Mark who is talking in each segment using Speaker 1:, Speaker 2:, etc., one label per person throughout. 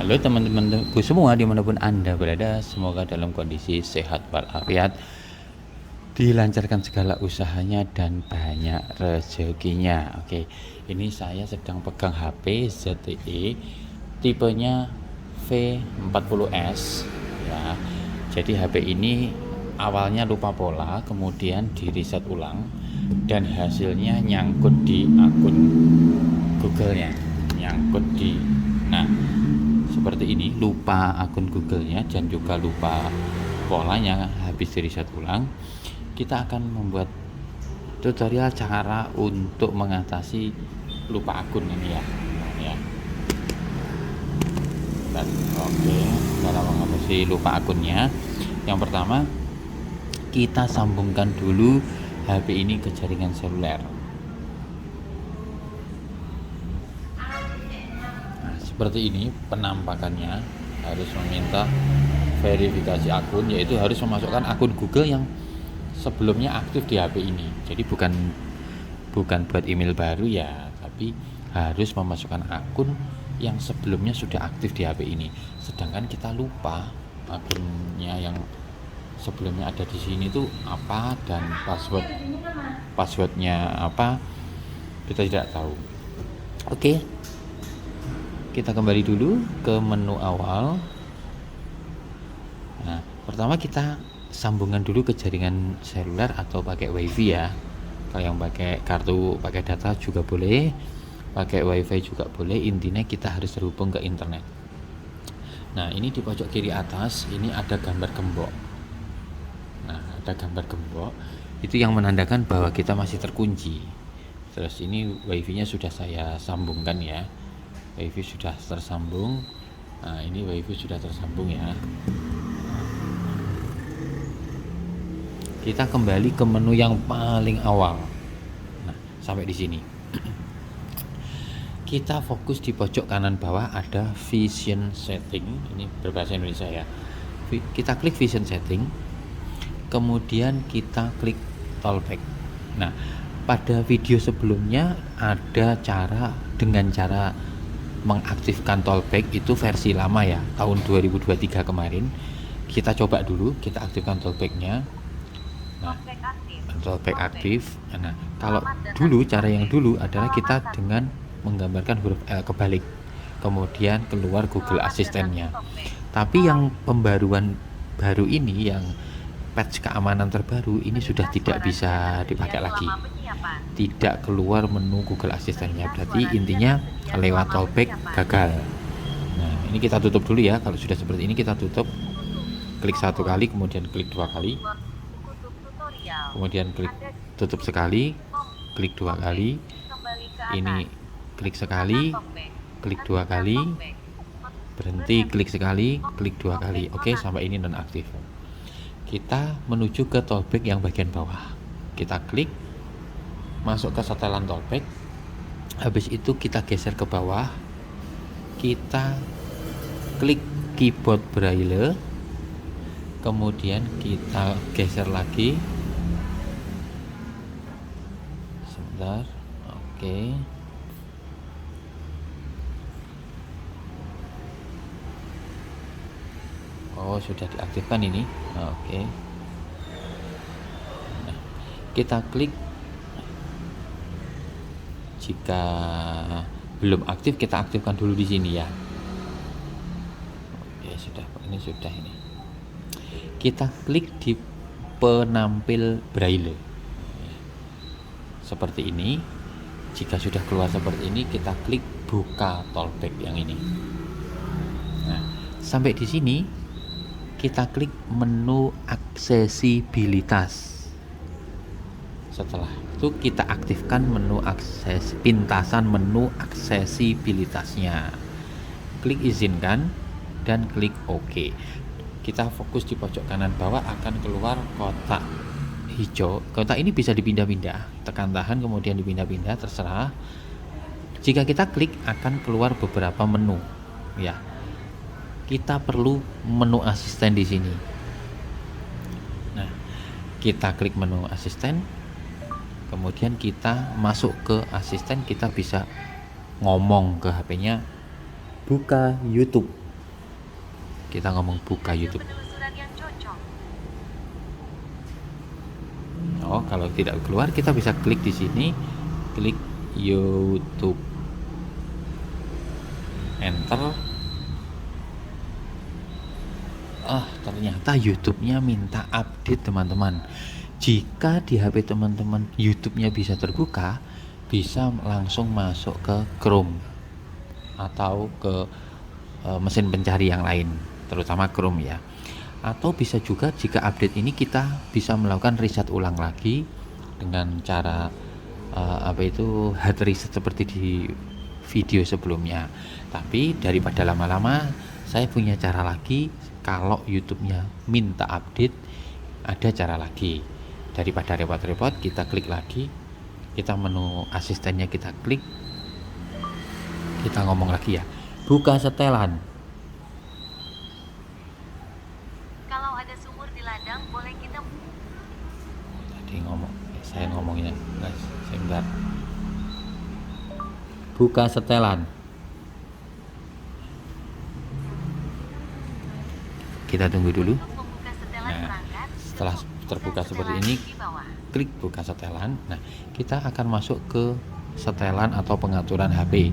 Speaker 1: Halo teman-temanku semua dimanapun Anda berada, semoga dalam kondisi sehat walafiat, dilancarkan segala usahanya dan banyak rezekinya. Oke, ini saya sedang pegang HP ZTE tipenya V40S ya. Jadi HP ini awalnya lupa pola, kemudian di reset ulang dan hasilnya nyangkut di akun Google-nya, nyangkut di nah seperti ini, lupa akun Google-nya dan juga lupa polanya habis di reset ulang. Kita akan membuat tutorial cara untuk mengatasi lupa akun ini ya. Ya. Dan, oke, cara mengatasi lupa akunnya. Yang pertama, kita sambungkan dulu HP ini ke jaringan seluler. Seperti ini penampakannya, harus meminta verifikasi akun, yaitu harus memasukkan akun Google yang sebelumnya aktif di HP ini. Jadi bukan buat email baru ya, tapi harus memasukkan akun yang sebelumnya sudah aktif di HP ini. Sedangkan kita lupa akunnya yang sebelumnya ada di sini tuh apa dan passwordnya apa, kita tidak tahu. Oke, kita kembali dulu ke menu awal. Nah, pertama kita sambungan dulu ke jaringan seluler atau pakai wifi ya. Kalau yang pakai kartu pakai data juga boleh, pakai wifi juga boleh. Intinya kita harus terhubung ke internet. Nah, ini di pojok kiri atas ini ada gambar gembok. Nah, ada gambar gembok itu yang menandakan bahwa kita masih terkunci. Terus ini wifi-nya sudah saya sambungkan ya. Wifi sudah tersambung. Nah, ini wifi sudah tersambung ya. Kita kembali ke menu yang paling awal. Nah, sampai di sini. Kita fokus di pojok kanan bawah ada vision setting. Ini berbahasa Indonesia ya. Kita klik vision setting. Kemudian kita klik tollback. Nah, pada video sebelumnya ada dengan cara mengaktifkan tollback itu versi lama ya, tahun 2023 kemarin. Kita coba dulu, kita aktifkan tollbacknya. Nah, tollback aktif. Nah, kalau dulu cara yang dulu adalah kita dengan menggambarkan huruf L kebalik, kemudian keluar Google Asistennya. Tapi yang pembaruan baru ini, yang patch keamanan terbaru ini sudah tidak bisa dipakai lagi, tidak keluar menu Google Asistennya. Berarti intinya lewat tollback gagal. Nah, ini kita tutup dulu ya. Kalau sudah seperti ini kita tutup, klik satu kali, kemudian klik dua kali, kemudian klik tutup sekali, klik dua kali, ini klik sekali, klik dua kali, berhenti, klik sekali, klik dua kali. Oke, sampai ini nonaktif. Kita menuju ke tollback yang bagian bawah. Kita klik, masuk ke setelan tollback. Habis itu kita geser ke bawah. Kita klik keyboard braille. Kemudian kita geser lagi. Sebentar. Oke. Oh, sudah diaktifkan ini. Oke. Nah, kita klik. Jika belum aktif, kita aktifkan dulu di sini ya. Oke, sudah. Ini sudah ini. Kita klik di penampil braille. Seperti ini. Jika sudah keluar seperti ini, kita klik buka tollback yang ini. Nah, sampai di sini kita klik menu aksesibilitas. Setelah itu kita aktifkan pintasan menu aksesibilitasnya. Klik izinkan dan klik OK. Kita fokus di pojok kanan bawah akan keluar kotak hijau. Kotak ini bisa dipindah-pindah. Tekan tahan kemudian dipindah-pindah, terserah. Jika kita klik akan keluar beberapa menu ya. Kita perlu menu asisten di sini. Nah, kita klik menu asisten, kemudian kita masuk ke asisten. Kita bisa ngomong ke HP-nya, buka YouTube. Kita ngomong buka YouTube. Oh, kalau tidak keluar kita bisa klik di sini, klik YouTube, enter. Ternyata YouTube-nya minta update, teman-teman. Jika di HP teman-teman YouTube-nya bisa terbuka, bisa langsung masuk ke Chrome atau ke mesin pencari yang lain, terutama Chrome ya. Atau bisa juga jika update ini kita bisa melakukan riset ulang lagi dengan cara hard reset seperti di video sebelumnya. Tapi daripada lama-lama, saya punya cara lagi. Kalau YouTube-nya minta update, ada cara lagi. Daripada repot-repot, kita klik lagi, kita menu asistennya kita klik, kita ngomong lagi ya, buka setelan.
Speaker 2: Kalau ada sumur di ladang, boleh kita.
Speaker 1: Tadi saya ngomongnya, guys, sebentar. Buka setelan. Kita tunggu dulu. Nah, setelah terbuka seperti ini, klik buka setelan. Nah, kita akan masuk ke setelan atau pengaturan HP.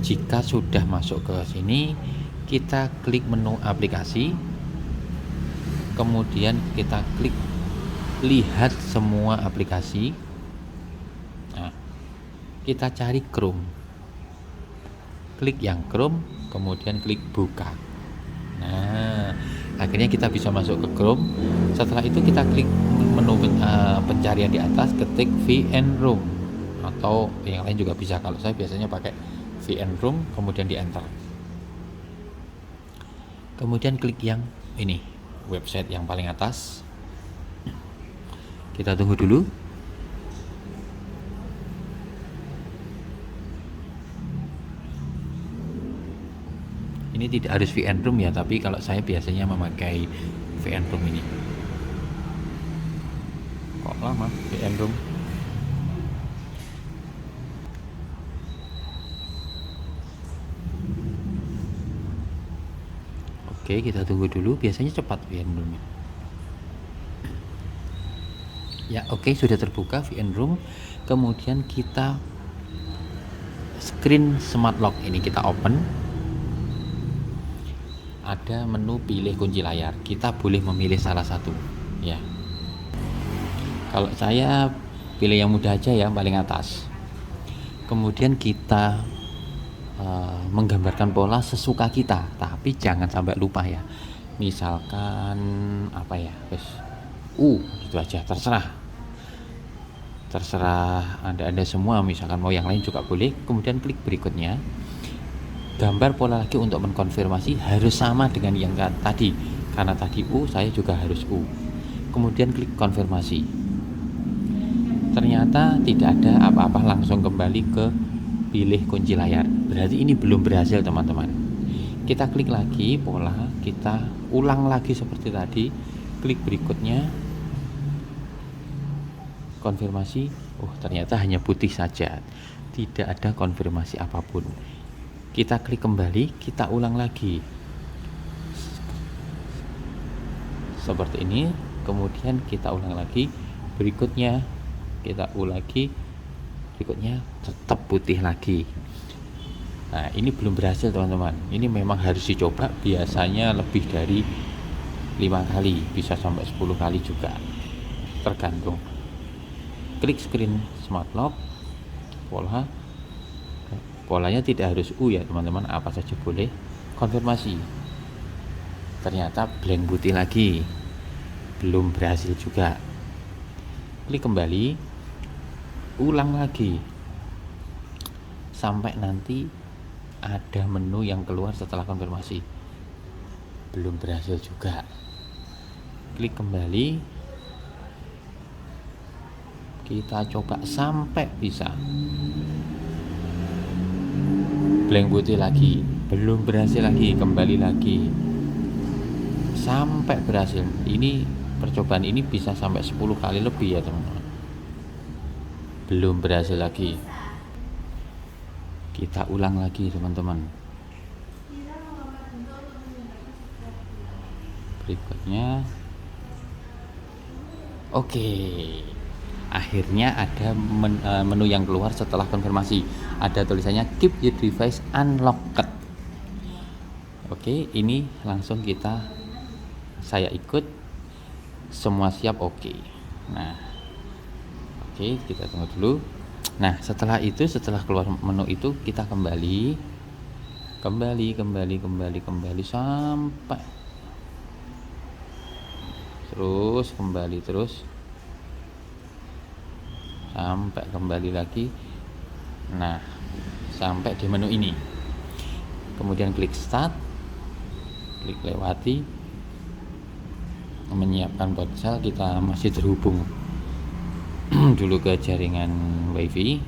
Speaker 1: Jika sudah masuk ke sini, kita klik menu aplikasi, kemudian kita klik lihat semua aplikasi. Nah, kita cari Chrome, klik yang Chrome, kemudian klik buka. Nah, akhirnya kita bisa masuk ke Chrome. Setelah itu kita klik menu pencarian di atas, ketik VN-Room atau yang lain juga bisa. Kalau saya biasanya pakai VN-Room, kemudian di enter. Kemudian klik yang ini, website yang paling atas. Kita tunggu dulu. Ini tidak harus VN-Room ya, tapi kalau saya biasanya memakai VN-Room ini. Kok lama VN-Room? Oke, kita tunggu dulu. Biasanya cepat VN-Room. Ya, oke, sudah terbuka VN-Room. Kemudian kita screen smart lock ini kita open. Ada menu pilih kunci layar, kita boleh memilih salah satu ya. Kalau saya pilih yang mudah aja ya, paling atas. Kemudian kita menggambarkan pola sesuka kita, tapi jangan sampai lupa ya. Misalkan apa ya, itu aja, terserah anda semua. Misalkan mau yang lain juga boleh. Kemudian klik berikutnya, gambar pola lagi untuk mengkonfirmasi harus sama dengan yang tadi. Karena tadi U, saya juga harus U. Kemudian klik konfirmasi. Ternyata tidak ada apa-apa, langsung kembali ke pilih kunci layar. Berarti ini belum berhasil, teman-teman. Kita klik lagi pola, kita ulang lagi seperti tadi. Klik berikutnya, konfirmasi. Ternyata hanya putih saja, tidak ada konfirmasi apapun. Kita klik kembali, kita ulang lagi seperti ini. Kemudian kita ulang lagi, berikutnya kita ulang lagi, berikutnya tetap putih lagi. Nah, ini belum berhasil, teman-teman. Ini memang harus dicoba, biasanya lebih dari 5 kali, bisa sampai 10 kali juga, tergantung. Klik screen smart lock, polanya tidak harus U ya, teman-teman, apa saja boleh. Konfirmasi. Ternyata blank putih lagi, belum berhasil juga. Klik kembali, ulang lagi sampai nanti ada menu yang keluar setelah konfirmasi, belum berhasil juga. Klik kembali, kita coba sampai bisa. Blank putih lagi, belum berhasil lagi, kembali lagi sampai berhasil. Ini percobaan ini bisa sampai 10 kali lebih ya, teman-teman. Belum berhasil lagi. Kita ulang lagi, teman-teman. berikutnya. Oke, akhirnya ada menu yang keluar setelah konfirmasi. Ada tulisannya keep your device unlocked. Oke, ini langsung saya ikut, semua siap, oke. Nah, oke, kita tunggu dulu. Nah, setelah keluar menu itu kita kembali sampai terus sampai kembali lagi. Nah, sampai di menu ini, kemudian klik start, klik lewati, menyiapkan ponsel. Kita masih terhubung dulu ke jaringan wifi,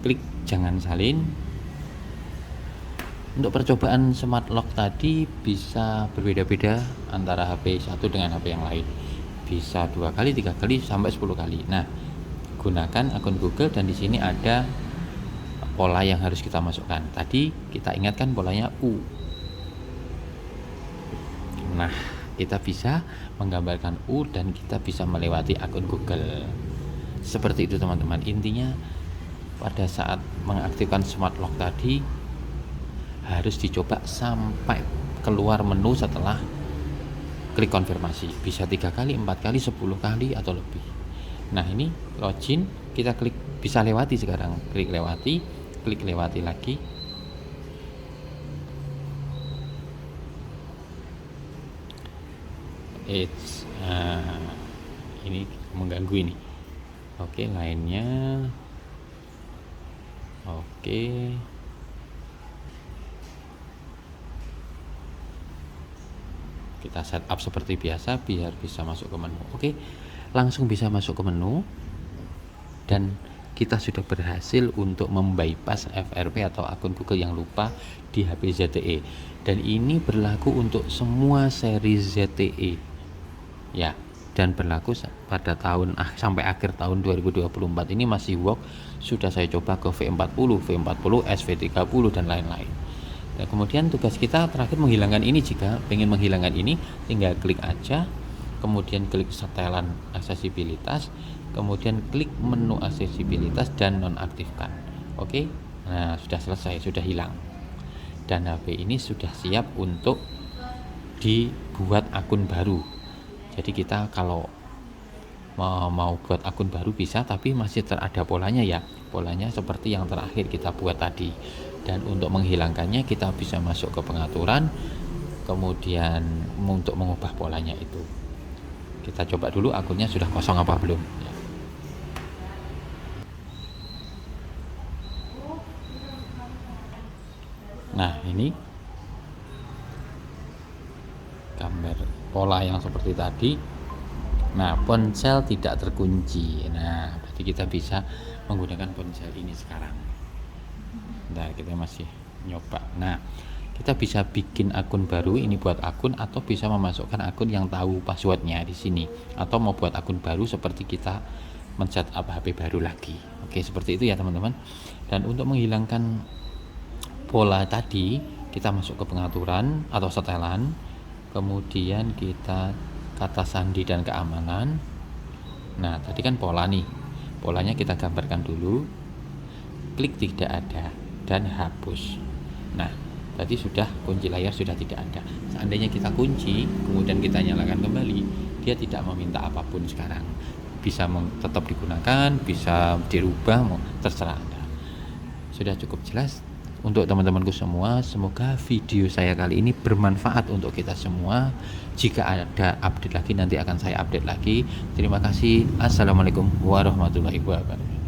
Speaker 1: klik jangan salin. Untuk percobaan smart lock tadi bisa berbeda-beda antara HP satu dengan HP yang lain, bisa 2 kali, 3 kali, sampai 10 kali. Nah, gunakan akun Google dan di sini ada pola yang harus kita masukkan. Tadi kita ingatkan polanya U. Nah, kita bisa menggambarkan U dan kita bisa melewati akun Google. Seperti itu teman-teman. Intinya pada saat mengaktifkan smart lock tadi harus dicoba sampai keluar menu setelah klik konfirmasi. Bisa 3 kali, 4 kali, 10 kali atau lebih. Nah, ini login, kita klik bisa lewati sekarang. Klik lewati lagi. Ini mengganggu ini. Oke, lainnya. Oke. Kita setup seperti biasa biar bisa masuk ke menu. Oke, langsung bisa masuk ke menu dan kita sudah berhasil untuk membypass FRP atau akun Google yang lupa di HP ZTE. Dan ini berlaku untuk semua seri ZTE ya, dan berlaku pada sampai akhir tahun 2024 ini masih work. Sudah saya coba ke V40, V40S, V30 dan lain-lain. Nah, kemudian tugas kita terakhir menghilangkan ini. Jika ingin menghilangkan ini, tinggal klik aja, kemudian klik setelan aksesibilitas, kemudian klik menu aksesibilitas dan nonaktifkan. Oke, nah sudah selesai, sudah hilang. Dan HP ini sudah siap untuk dibuat akun baru. Jadi kita kalau mau buat akun baru bisa, tapi masih ada polanya ya. Polanya seperti yang terakhir kita buat tadi. Dan untuk menghilangkannya kita bisa masuk ke pengaturan, kemudian untuk mengubah polanya itu. Kita coba dulu akunnya sudah kosong apa belum ya. Nah, ini gambar pola yang seperti tadi. Nah, ponsel tidak terkunci. Nah, berarti kita bisa menggunakan ponsel ini sekarang. Nah, kita masih nyoba. Nah, kita bisa bikin akun baru, ini buat akun, atau bisa memasukkan akun yang tahu passwordnya di sini, atau mau buat akun baru seperti kita men-setup HP baru lagi. Oke, seperti itu ya teman-teman. Dan untuk menghilangkan pola tadi, kita masuk ke pengaturan atau setelan, kemudian kita kata sandi dan keamanan. Nah, tadi kan pola nih, polanya kita gambarkan dulu, klik tidak ada dan hapus. Nah, tadi sudah kunci layar sudah tidak ada. Seandainya kita kunci kemudian kita nyalakan kembali, dia tidak meminta apapun sekarang. Bisa tetap digunakan, bisa dirubah, terserah Anda. Sudah cukup jelas untuk teman-temanku semua. Semoga video saya kali ini bermanfaat untuk kita semua. Jika ada update lagi nanti akan saya update lagi. Terima kasih. Assalamualaikum warahmatullahi wabarakatuh.